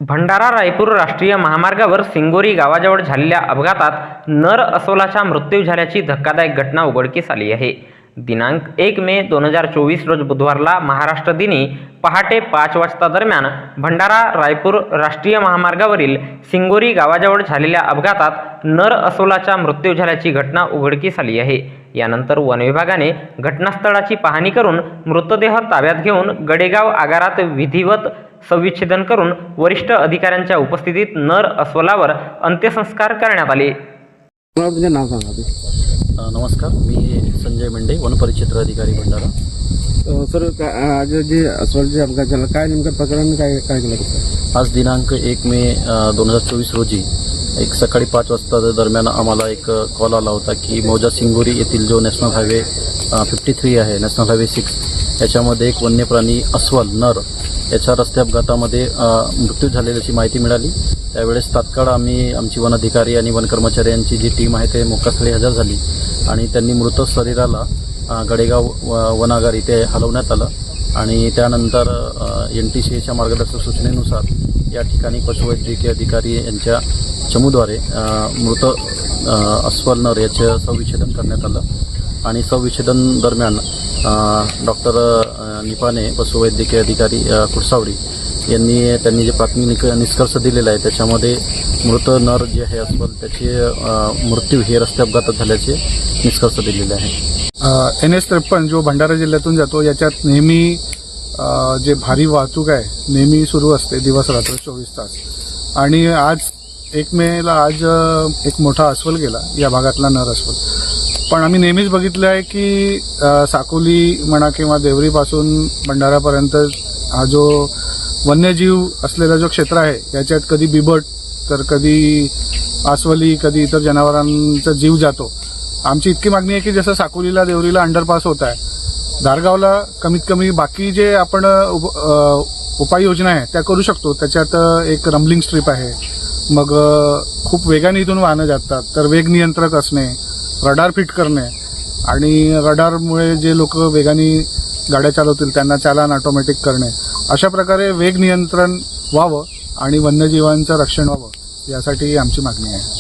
भंडारा रायपूर राष्ट्रीय महामार्गावर सिंगोरी गावाजवळ झालेल्या अपघातात नर अस्वलाचा मृत्यू झाल्याची धक्कादायक घटना उघडकीस आली आहे। दिनांक 1 मे 2024 रोज बुधवारला महाराष्ट्र दिनी पहाटे 5 वाजता दरम्यान भंडारा रायपूर राष्ट्रीय महामार्गावरील सिंगोरी गावाजवळ झालेल्या अपघातात नर अस्वलाचा मृत्यू झाल्याची घटना उघडकीस आली आहे। यानंतर वन विभागाने घटनास्थळाची पाहणी करून मृतदेह ताब्यात घेऊन गडेगाव आगारात विधिवत संविच्छेदन करून वरिष्ठ अधिकाऱ्यांच्या उपस्थितीत नर अस्वलावर अंत्यसंस्कार करण्यात आले। नाव सांगा। नमस्कार, मी संजय मेंढे, वनपरिक्षेत्र अधिकारी भंडारा। सर, आज जे अस्वलचे अपघात झाला, काय नेमकं प्रकरण काय केलं? आज दिनांक 1 मे 2024 रोजी सकाळी 5 वाजता दरम्यान आम्हाला एक कॉल आला होता की मौजा सिंगोरी येथील जो नॅशनल हायवे 53 आहे, नॅशनल हायवे 6, याच्यामध्ये एक वन्यप्राणी अस्वल नर याच्या रस्ते अपघातामध्ये मृत्यू झालेल्याची माहिती मिळाली। त्यावेळेस तात्काळ आमची वन अधिकारी आणि वन कर्मचारी यांची जी टीम आहे ते मोक्कास्थळी हजर झाली आणि त्यांनी मृत शरीराला गडेगाव वनागार इथे हलवण्यात आलं आणि त्यानंतर NTCAच्या मार्गदर्शक सूचनेनुसार या ठिकाणी पशुवैद्यकीय अधिकारी यांच्या चमूद्वारे मृत अस्वल नर याचे संविच्छेदन करण्यात आलं आणि संविच्छेदन दरम्यान डॉक्टर निपाने, पशुवैद्यकीय अधिकारी खुडसावडी त्यांनी जे प्राथमिक निष्कर्ष दिलेला आहे त्याच्यामध्ये मृत नर जे आहे अस्वल त्याचे मृत्यू हे रस्ते अपघातात झाल्याचे निष्कर्ष दिलेले आहे। NS-53 जो भंडारा जिल्ह्यातून जातो याच्यात नेहमी जे भारी वाहतूक आहे नेहमी सुरू असते, दिवस रात्र 24 तास। आणि आज 1 मेला आज एक मोठा अस्वल गेला, या भागातला नर अस्वल। पण आम्ही नेहमीच बघितलं आहे की साकोली म्हणा किंवा देवरीपासून भंडारापर्यंत हा जो वन्यजीव असलेला जो क्षेत्र आहे याच्यात कधी बिबट तर कधी अस्वली, कधी इतर जनावरांचा जीव जातो। आमची इतकी मागणी आहे की जसं साकोलीला देवरीला अंडरपास होत आहे, दारगावला कमीत कमी बाकी जे आपण उपाययोजना आहे त्या करू शकतो। त्याच्यात एक रंबलिंग स्ट्रीप आहे, मग खूप वेगाने इथून वाहनं जातात तर वेग नियंत्रक असणे, रडार फिट करणे आणि रडारमुळे जे लोक वेगाने गाड्या चालवतील त्यांना चालान ऑटोमॅटिक करणे, अशा प्रकारे वेग नियंत्रण व्हावं आणि वन्यजीवांचं रक्षण व्हावं यासाठी आमची मागणी आहे।